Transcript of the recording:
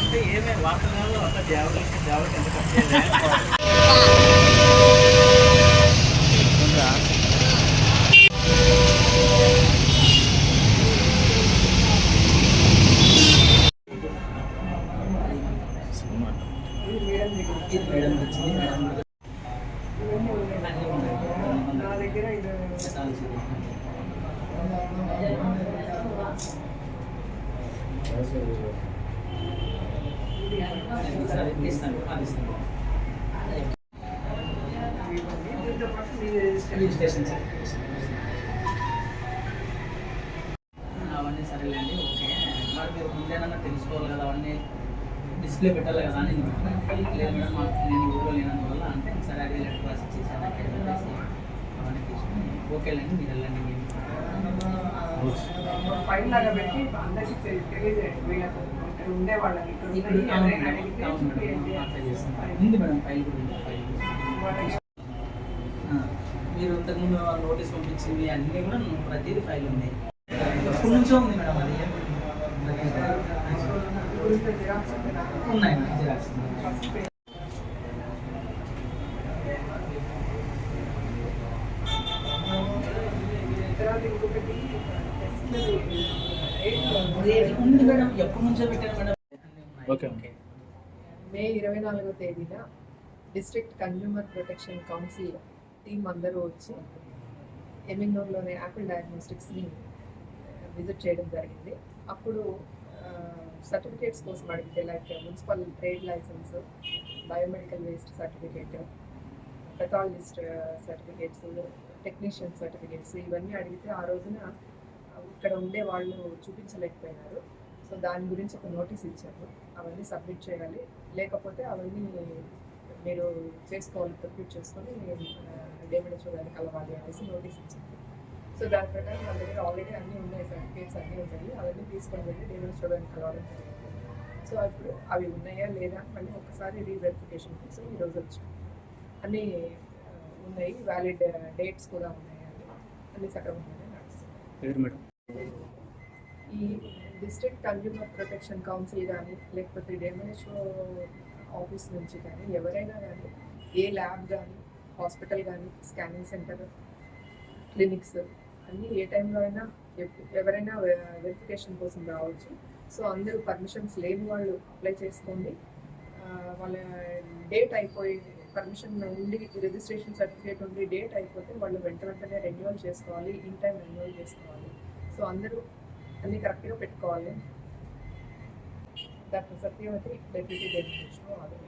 అంటే ఏమే వాతావరణంలో అంత జాబులకి ఎంత ఖర్చు మేడం వచ్చింది మేడం నా దగ్గర ఇది రిజిస్ట్రేషన్ అవన్నీ సరేలేండి. ఓకే, మరి మీరు ముందేనన్నా తెలుసుకోవాలి కదా, అవన్నీ డిస్ప్లే పెట్టాలి కదా అని లేదు మేడం మాకు నేను ఊళ్ళో లేనందువల్ల అంటే సరే అదే లెటర్ రాసి ఇచ్చేసాను అవన్నీ తీసుకుని ఓకేలేండి మీరు వెళ్ళండి. ఫైల్ లాగా పెట్టి అందరికీ తెలియజేయండి వీళ్ళకు ఇక్కడ ఉండే వాళ్ళకి ఉంది మేడం ఫైల్ కూడా ఫైల్ మీరు ఇంతకుముందు నోటీస్ పంపించింది అన్నీ కూడా ప్రతిదీ ఫైల్ ఉంది. ఎప్పటి నుంచో ఉంది మేడం అది ఉన్నాయి జిరాక్స్. ఉంది మేడం ఎప్పటి నుంచో పెట్టారు మేడం. ఓకే మే 24వ తేదీన district consumer protection council team అందరూ వచ్చి ఎమింగనూరులోని యాపిల్ డయాగ్నోస్టిక్స్ని విజిట్ చేయడం జరిగింది. అప్పుడు సర్టిఫికేట్స్ కోసం అడిగితే like municipal trade license, biomedical waste certificate, pathologist certificates, technician certificates ఇవన్నీ అడిగితే ఆ రోజున ఇక్కడ ఉండే వాళ్ళు చూపించలేకపోయినారు. సో దాని గురించి ఒక నోటీస్ ఇచ్చారు, అవన్నీ సబ్మిట్ చేయాలి, లేకపోతే అవన్నీ మీరు చేసుకోవాలి, ప్రొక్యూట్ చేసుకొని డేమేజ్ చూడడానికి కలవాలి అనేసి నోటీస్ ఇచ్చింది. సో దాని ప్రకారం మన దగ్గర ఆల్రెడీ అన్నీ ఉన్నాయి, సర్టిఫికేట్స్ అన్నీ ఉన్నాయి, అవన్నీ తీసుకొని వెళ్ళి డేమేజ్ చూడడానికి కలవడం జరిగింది. సో ఇప్పుడు అవి ఉన్నాయా లేదా మళ్ళీ ఒకసారి రీవెరిఫికేషన్ కోసం ఈరోజు వచ్చాం. అన్నీ ఉన్నాయి, వ్యాలిడ్ డేట్స్ కూడా ఉన్నాయి, అన్ని సక్రమంగానే నడుస్తుంది. ఈ డిస్ట్రిక్ట్ కన్జ్యూమర్ ప్రొటెక్షన్ కౌన్సిల్ కానీ లేకపోతే డేమేజ్ఓ ఆఫీస్ నుంచి కానీ ఎవరైనా కానీ ఏ ల్యాబ్ కానీ హాస్పిటల్ కానీ స్కానింగ్ సెంటర్ క్లినిక్స్ అన్నీ ఏ టైంలో అయినా ఎవరైనా వెరిఫికేషన్ కోసం రావచ్చు. సో అందరూ పర్మిషన్స్ లేని వాళ్ళు అప్లై చేసుకోండి. వాళ్ళ డేట్ అయిపోయి పర్మిషన్ ఉండి రిజిస్ట్రేషన్ సర్టిఫికేట్ ఉండి డేట్ అయిపోతే వాళ్ళు వెంటనే రెన్యువల్ చేసుకోవాలి, ఇన్ టైం రెన్యువల్ చేసుకోవాలి. సో అందరూ అన్నీ కరెక్ట్గా పెట్టుకోవాలి. Doctor Satyavathi, deputy deputy order.